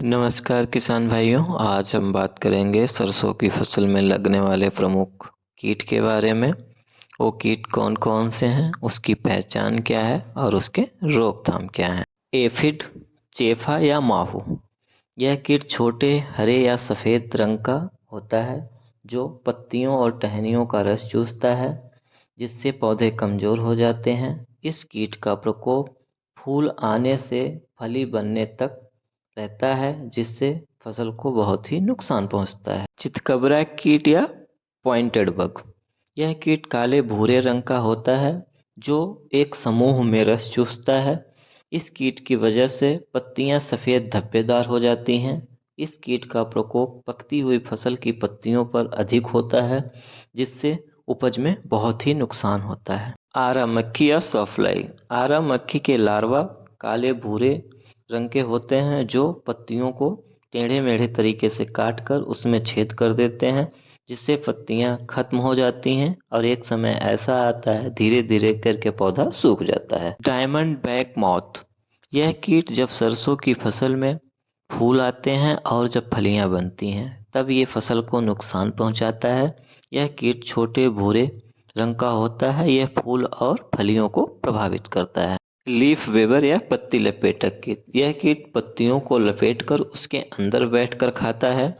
नमस्कार किसान भाइयों, आज हम बात करेंगे सरसों की फसल में लगने वाले प्रमुख कीट के बारे में। वो कीट कौन कौन से हैं, उसकी पहचान क्या है और उसके रोकथाम क्या है। एफिड, चेफा या माहू। यह कीट छोटे हरे या सफ़ेद रंग का होता है जो पत्तियों और टहनियों का रस चूसता है, जिससे पौधे कमज़ोर हो जाते हैं। इस कीट का प्रकोप फूल आने से फली बनने तक रहता है, जिससे फसल को बहुत ही नुकसान पहुंचता है। चितकबरा कीट या पॉइंटेड बग। यह कीट काले भूरे रंग का होता है जो एक समूह में रस चूसता है। इस कीट की वजह से पत्तियां सफ़ेद धब्बेदार हो जाती हैं। इस कीट का प्रकोप पकती हुई फसल की पत्तियों पर अधिक होता है, जिससे उपज में बहुत ही नुकसान होता है। आरा मक्खी या सॉफ्लाई। आरा मक्खी के लार्वा काले भूरे रंग के होते हैं जो पत्तियों को टेढ़े मेढ़े तरीके से काट कर उसमें छेद कर देते हैं, जिससे पत्तियां खत्म हो जाती हैं और एक समय ऐसा आता है धीरे धीरे करके पौधा सूख जाता है। Diamond back moth. यह कीट जब सरसों की फसल में फूल आते हैं और जब फलियां बनती हैं तब ये फसल को नुकसान पहुंचाता है। यह कीट छोटे भूरे रंग का होता है। यह फूल और फलियों को प्रभावित करता है। लीफ वेबर या पत्ती लपेटक कीट। यह कीट पत्तियों को लपेटकर उसके अंदर बैठकर खाता है,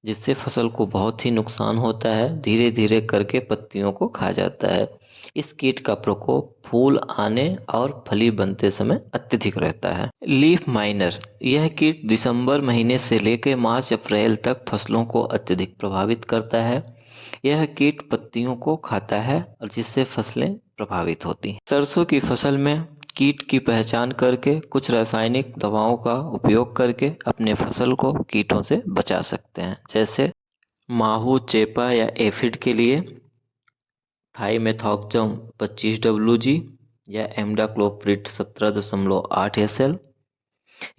जिससे फसल को बहुत ही नुकसान होता है। धीरे धीरे करके पत्तियों को खा जाता है। इस कीट का प्रकोप फूल आने और फली बनते समय अत्यधिक रहता है। Leaf miner. यह कीट दिसंबर महीने से लेकर मार्च अप्रैल तक फसलों को अत्यधिक प्रभावित करता है। यह कीट पत्तियों को खाता है और जिससे फसलें प्रभावित होती हैं। सरसों की फसल में कीट की पहचान करके कुछ रासायनिक दवाओं का उपयोग करके अपने फसल को कीटों से बचा सकते हैं। जैसे माहू, चेपा या एफिड के लिए थाईमेथॉक्सम 25 WG या एमडाक्लोप्रिड 17.8 SL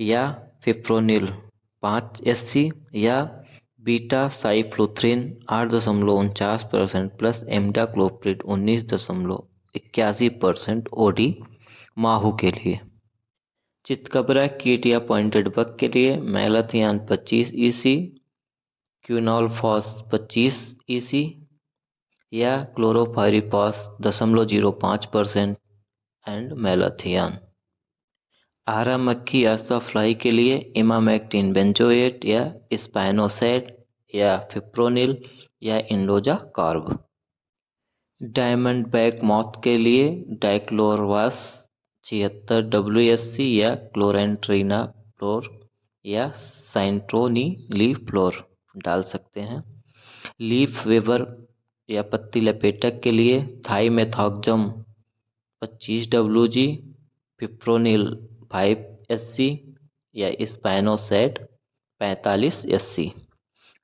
या फिप्रोनिल 5 SC या बीटा साइफ्लोथ्रिन 8.49% प्लस एमडाक्लोप्रिड 19.81% OD माहू के लिए। चितकबरा कीट या पॉइंटेड बग के लिए मैलाथियान 25 EC, क्विनोलफॉस 25 EC या क्लोरोपाइरीफॉस 0.05% एंड मैलाथियान। आरा मक्खी या सफ्लाई के लिए इमामेक्टिन बेंजोएट या स्पाइनोसैड या फिप्रोनिल या इंडोजा कार्ब। डायमंड बैक मॉथ के लिए डाइक्लोरवास 76 WSC या क्लोरेंट्रीना फ्लोर या साइंट्रोनीलीफ्लोर डाल सकते हैं। लीफ वेबर या पत्ती लपेटक के लिए थाईमेथॉक्सम 25 WG, फिप्रोनिल 5 SC या स्पाइनोसैड 45 SC।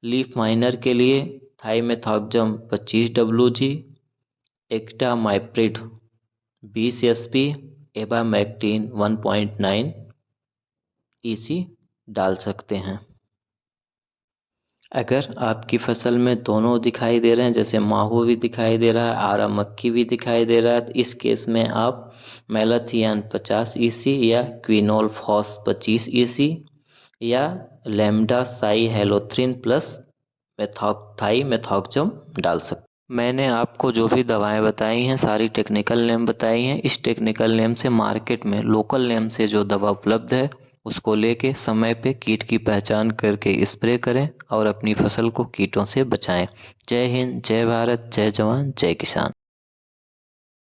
लीफ माइनर के लिए थाईमेथॉक्सम 25 WG, एक्टामाइप्रिड 20 SP, एबामेक्टिन 1.9 EC डाल सकते हैं। अगर आपकी फसल में दोनों दिखाई दे रहे हैं, जैसे माहू भी दिखाई दे रहा है, आरा मक्खी भी दिखाई दे रहा है, तो इस केस में आप मैलाथियान 50 EC या क्विनोलफॉस 25 EC या लैम्डा साई हेलोथ्रिन प्लस थाईमेथॉक्सम डाल सकते हैं। मैंने आपको जो भी दवाएं बताई हैं सारी टेक्निकल नेम बताई हैं। इस टेक्निकल नेम से मार्केट में लोकल नेम से जो दवा उपलब्ध है उसको लेके समय पे कीट की पहचान करके स्प्रे करें और अपनी फसल को कीटों से बचाएं। जय हिंद, जय भारत, जय जवान, जय किसान।